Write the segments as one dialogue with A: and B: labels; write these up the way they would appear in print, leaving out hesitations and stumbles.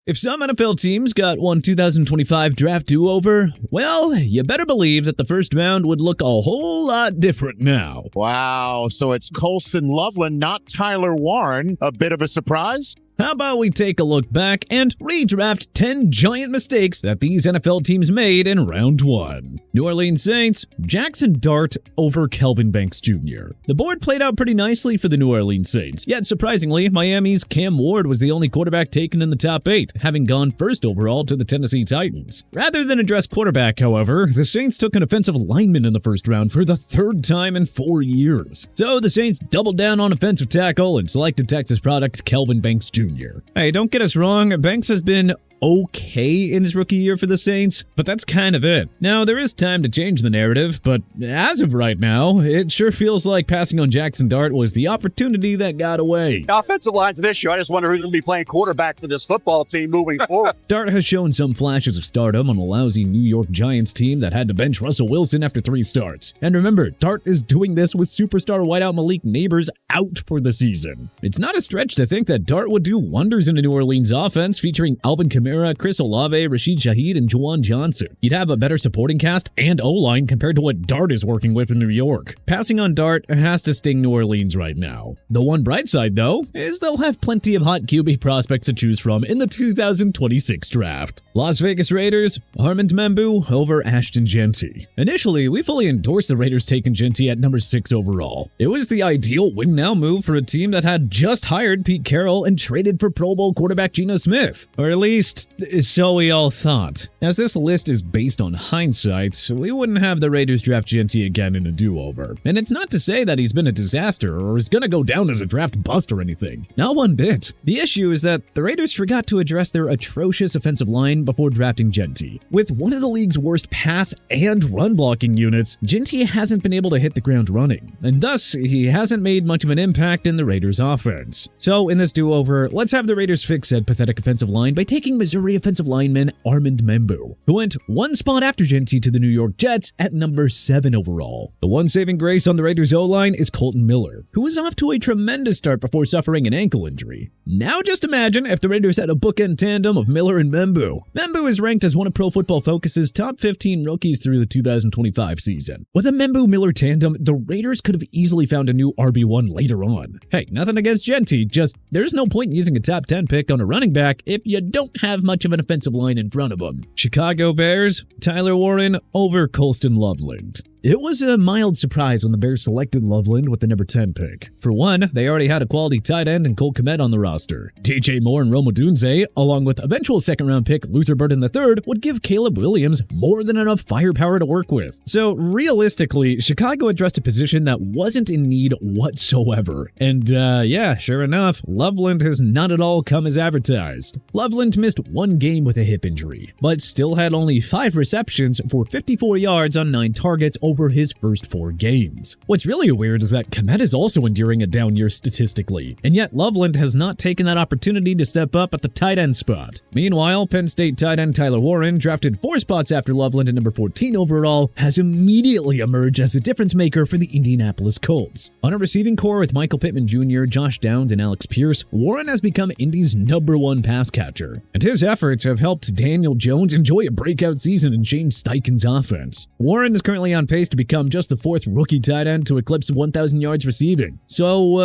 A: If some NFL teams got one 2025 draft do-over, well, you better believe that the first round would look a whole lot different now.
B: Wow, so it's Colston Loveland, not Tyler Warren. A bit of a surprise?
A: How about we take a look back and redraft 10 giant mistakes that these NFL teams made in round 1. New Orleans Saints, Jackson Dart over Kelvin Banks Jr. The board played out pretty nicely for the New Orleans Saints, yet surprisingly, Miami's Cam Ward was the only quarterback taken in the top 8, having gone first overall to the Tennessee Titans. Rather than address quarterback, however, the Saints took an offensive lineman in the first round for the 3rd time in 4 years. So the Saints doubled down on offensive tackle and selected Texas product Kelvin Banks Jr. Hey, don't get us wrong, Banks has been okay in his rookie year for the Saints, but that's kind of it. Now, there is time to change the narrative, but as of right now, it sure feels like passing on Jackson Dart was the opportunity that got away.
C: The offensive line's an issue. I just wonder who's going to be playing quarterback for this football team moving forward.
A: Dart has shown some flashes of stardom on a lousy New York Giants team that had to bench Russell Wilson after 3 starts. And remember, Dart is doing this with superstar wideout Malik Neighbors out for the season. It's not a stretch to think that Dart would do wonders in a New Orleans offense featuring Alvin Kamara, Chris Olave, Rashid Shaheed, and Juwan Johnson. You'd have a better supporting cast and O-line compared to what Dart is working with in New York. Passing on Dart has to sting New Orleans right now. The one bright side, though, is they'll have plenty of hot QB prospects to choose from in the 2026 draft. Las Vegas Raiders, Armand Membu over Ashton Genty. Initially, we fully endorsed the Raiders taking Genty at number 6 overall. It was the ideal win-now move for a team that had just hired Pete Carroll and traded for Pro Bowl quarterback Geno Smith. Or at least, so we all thought. As this list is based on hindsight, we wouldn't have the Raiders draft Genty again in a do-over. And it's not to say that he's been a disaster or is gonna go down as a draft bust or anything. Not one bit. The issue is that the Raiders forgot to address their atrocious offensive line before drafting Genty. With one of the league's worst pass and run blocking units, Genty hasn't been able to hit the ground running, and thus he hasn't made much of an impact in the Raiders offense. So in this do-over, let's have the Raiders fix said pathetic offensive line by taking Missouri offensive lineman Armand Membu, who went one spot after Genty to the New York Jets at number 7 overall. The one saving grace on the Raiders O-line is Colton Miller, who was off to a tremendous start before suffering an ankle injury. Now just imagine if the Raiders had a bookend tandem of Miller and Membu. Membu is ranked as one of Pro Football Focus's top 15 rookies through the 2025 season. With a Membu-Miller tandem, the Raiders could have easily found a new RB1 later on. Hey, nothing against Genty, just there's no point in using a top 10 pick on a running back if you don't have much of an offensive line in front of them. Chicago Bears, Tyler Warren over Colston Loveland. It was a mild surprise when the Bears selected Loveland with the number 10 pick. For one, they already had a quality tight end in Cole Kmet on the roster. DJ Moore and Rome Odunze, along with eventual second-round pick Luther Burden III, would give Caleb Williams more than enough firepower to work with. So realistically, Chicago addressed a position that wasn't in need whatsoever. And yeah, sure enough, Loveland has not at all come as advertised. Loveland missed 1 game with a hip injury, but still had only 5 receptions for 54 yards on 9 targets over his first 4 games. What's really weird is that Kmet is also enduring a down year statistically, and yet Loveland has not taken that opportunity to step up at the tight end spot. Meanwhile, Penn State tight end Tyler Warren, drafted 4 spots after Loveland at number 14 overall, has immediately emerged as a difference maker for the Indianapolis Colts. On a receiving core with Michael Pittman Jr., Josh Downs, and Alex Pierce, Warren has become Indy's number 1 pass catcher, and his efforts have helped Daniel Jones enjoy a breakout season in Shane Steichen's offense. Warren is currently on pace to become just the 4th rookie tight end to eclipse 1,000 yards receiving. So,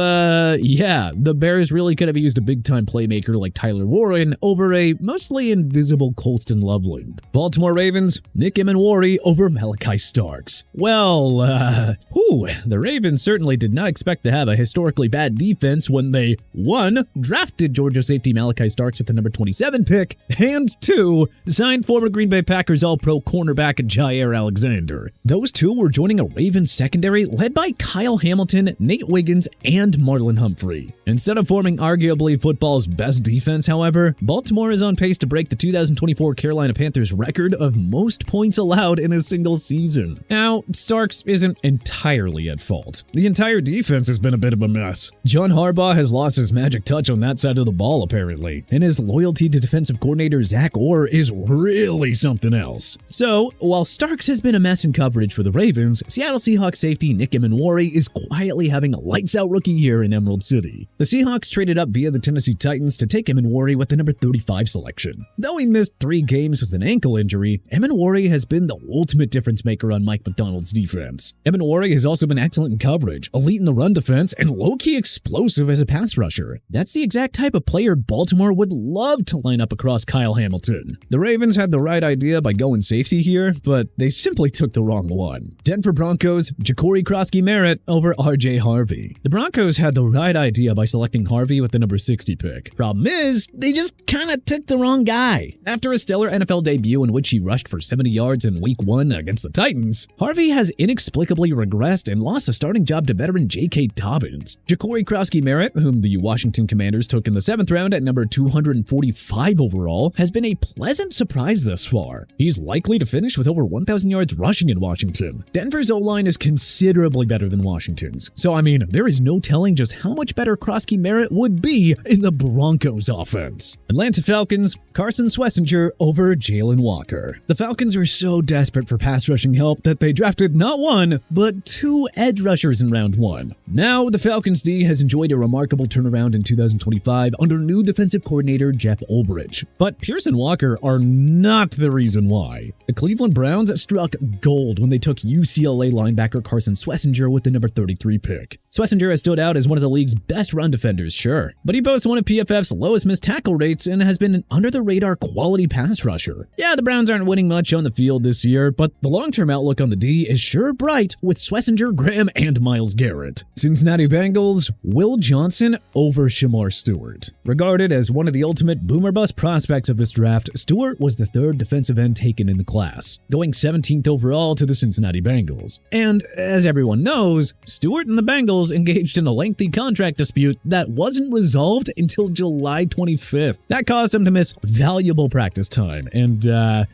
A: yeah, the Bears really could have used a big-time playmaker like Tyler Warren over a mostly invisible Colston Loveland. Baltimore Ravens, Nick Emenwari over Malachi Starks. Well, the Ravens certainly did not expect to have a historically bad defense when they, 1, drafted Georgia safety Malachi Starks at the number 27 pick, and 2, signed former Green Bay Packers All-Pro cornerback Jair Alexander. Those 2 were joining a Ravens secondary led by Kyle Hamilton, Nate Wiggins, and Marlon Humphrey. Instead of forming arguably football's best defense, however, Baltimore is on pace to break the 2024 Carolina Panthers record of most points allowed in a single season. Now, Starks isn't entirely at fault. The entire defense has been a bit of a mess. John Harbaugh has lost his magic touch on that side of the ball, apparently, and his loyalty to defensive coordinator Zach Orr is really something else. So, while Starks has been a mess in coverage for the Ravens, Seattle Seahawks safety Nick Emenwari is quietly having a lights-out rookie year in Emerald City. The Seahawks traded up via the Tennessee Titans to take Emenwari with the number 35 selection. Though he missed 3 games with an ankle injury, Emenwari has been the ultimate difference maker on Mike Macdonald's defense. Emenwari has also been excellent in coverage, elite in the run defense, and low-key explosive as a pass rusher. That's the exact type of player Baltimore would love to line up across Kyle Hamilton. The Ravens had the right idea by going safety here, but they simply took the wrong one. Denver Broncos, Ja'Cory Krosky-Merritt over RJ Harvey. The Broncos had the right idea by selecting Harvey with the number 60 pick. Problem is, they just kinda took the wrong guy. After a stellar NFL debut in which he rushed for 70 yards in Week 1 against the Titans, Harvey has inexplicably regressed and lost a starting job to veteran J.K. Dobbins. Ja'Cory Krosky-Merritt, whom the Washington Commanders took in the 7th round at number 245 overall, has been a pleasant surprise thus far. He's likely to finish with over 1,000 yards rushing in Washington. Denver's O-line is considerably better than Washington's, so I mean, there is no telling just how much better Krosky-Merritt would be in the Broncos offense. Atlanta Falcons, Carson Swessinger over Jalen Walker. The Falcons are so desperate for pass rushing help that they drafted not 1, but 2 edge rushers in round 1. Now, the Falcons D has enjoyed a remarkable turnaround in 2025 under new defensive coordinator Jeff Ulbrich. But Pierce and Walker are not the reason why. The Cleveland Browns struck gold when they took UCLA linebacker Carson Swessinger with the number 33 pick. Swessinger has stood out as one of the league's best run defenders, sure, but he boasts one of PFF's lowest missed tackle rates and has been an under-the-radar quality pass rusher. Yeah, the Browns aren't winning much on the field this year, but the long-term outlook on the D is sure bright with Swessinger, Graham, and Myles Garrett. Cincinnati Bengals, Will Johnson over Shamar Stewart. Regarded as one of the ultimate boomer-bust prospects of this draft, Stewart was the 3rd defensive end taken in the class, going 17th overall to the Cincinnati Bengals. And as everyone knows, Stewart and the Bengals engaged in a lengthy contract dispute that wasn't resolved until July 25th. That caused him to miss valuable practice time, and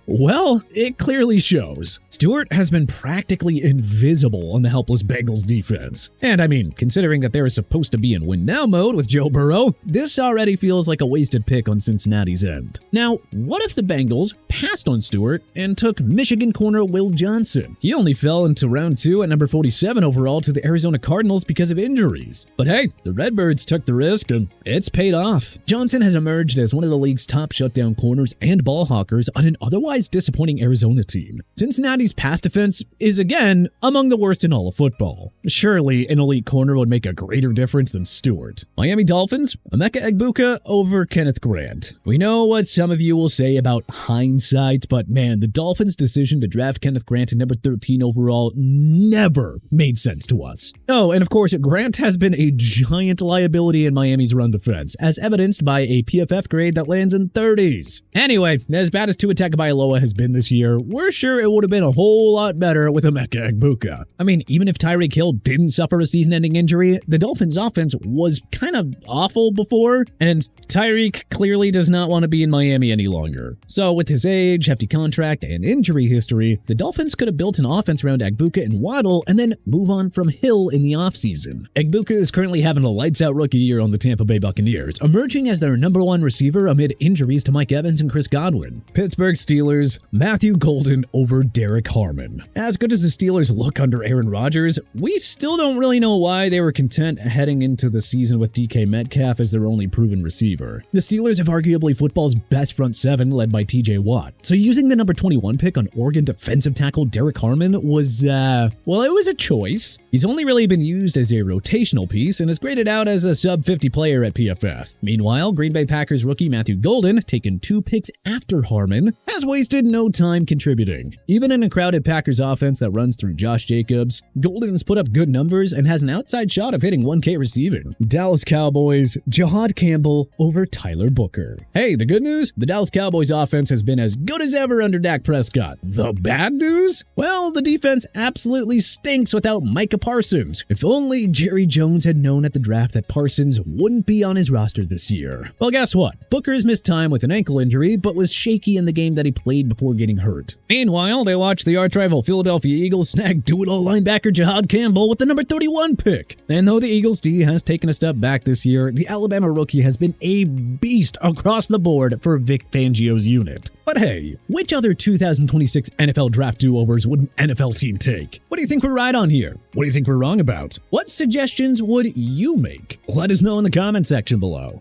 A: well, it clearly shows. Stewart has been practically invisible on the helpless Bengals defense. And I mean, considering that they were supposed to be in win-now mode with Joe Burrow, this already feels like a wasted pick on Cincinnati's end. Now, what if the Bengals passed on Stewart and took Michigan corner Will Johnson? He only fell into round 2 at number 47 overall to the Arizona Cardinals because of injuries. But hey, the Redbirds took the risk and it's paid off. Johnson has emerged as one of the league's top shutdown corners and ball hawkers on an otherwise disappointing Arizona team. Cincinnati's pass defense is again among the worst in all of football. Surely an elite corner would make a greater difference than Stewart. Miami Dolphins, Emeka Egbuka over Kenneth Grant. We know what some of you will say about hindsight, but man, the Dolphins' decision to draft Kenneth Grant at number 13 overall never made sense to us. Oh, and of course, Grant has been a giant liability in Miami's run defense, as evidenced by a PFF grade that lands in 30s. Anyway, as bad as Tua Tagovailoa has been this year, we're sure it would have been a whole lot better with Emeka Egbuka. I mean, even if Tyreek Hill didn't suffer a season-ending injury, the Dolphins' offense was kind of awful before, and Tyreek clearly does not want to be in Miami any longer. So with his age, hefty contract, and injury history, the Dolphins could have built an offense around Egbuka and Waddle and then move on from Hill in the offseason. Egbuka is currently having a lights-out rookie year on the Tampa Bay Buccaneers, emerging as their #1 receiver amid injuries to Mike Evans and Chris Godwin. Pittsburgh Steelers, Matthew Golden over Derek Harmon. As good as the Steelers look under Aaron Rodgers, we still don't really know why they were content heading into the season with DK Metcalf as their only proven receiver. The Steelers have arguably football's best front seven led by TJ Watt. So using the number 21 pick on Oregon defensive tackle Derek Harmon was, well, it was a choice. He's only really been used as a rotational piece and is graded out as a sub-50 player at PFF. Meanwhile, Green Bay Packers rookie Matthew Golden, taken 2 picks after Harmon, has wasted no time contributing. Even in a crowded Packers offense that runs through Josh Jacobs, Golden's put up good numbers and has an outside shot of hitting 1K receiving. Dallas Cowboys, Jahad Campbell over Tyler Booker. Hey, the good news? The Dallas Cowboys offense has been as good as ever under Dak Prescott. The bad news? Well, the defense absolutely stinks without Micah Parsons. If only Jerry Jones had known at the draft that Parsons wouldn't be on his roster this year. Well, guess what? Booker's missed time with an ankle injury, but was shaky in the game that he played before getting hurt. Meanwhile, they watched the arch-rival Philadelphia Eagles snag do-it-all linebacker Jahad Campbell with the number 31 pick. And though the Eagles D has taken a step back this year, the Alabama rookie has been a beast across the board for Vic Fangio's unit. But hey, which other 2026 NFL draft do-overs would an NFL team take? What do you think we're right on here? What do you think we're wrong about? What suggestions would you make? Let us know in the comment section below.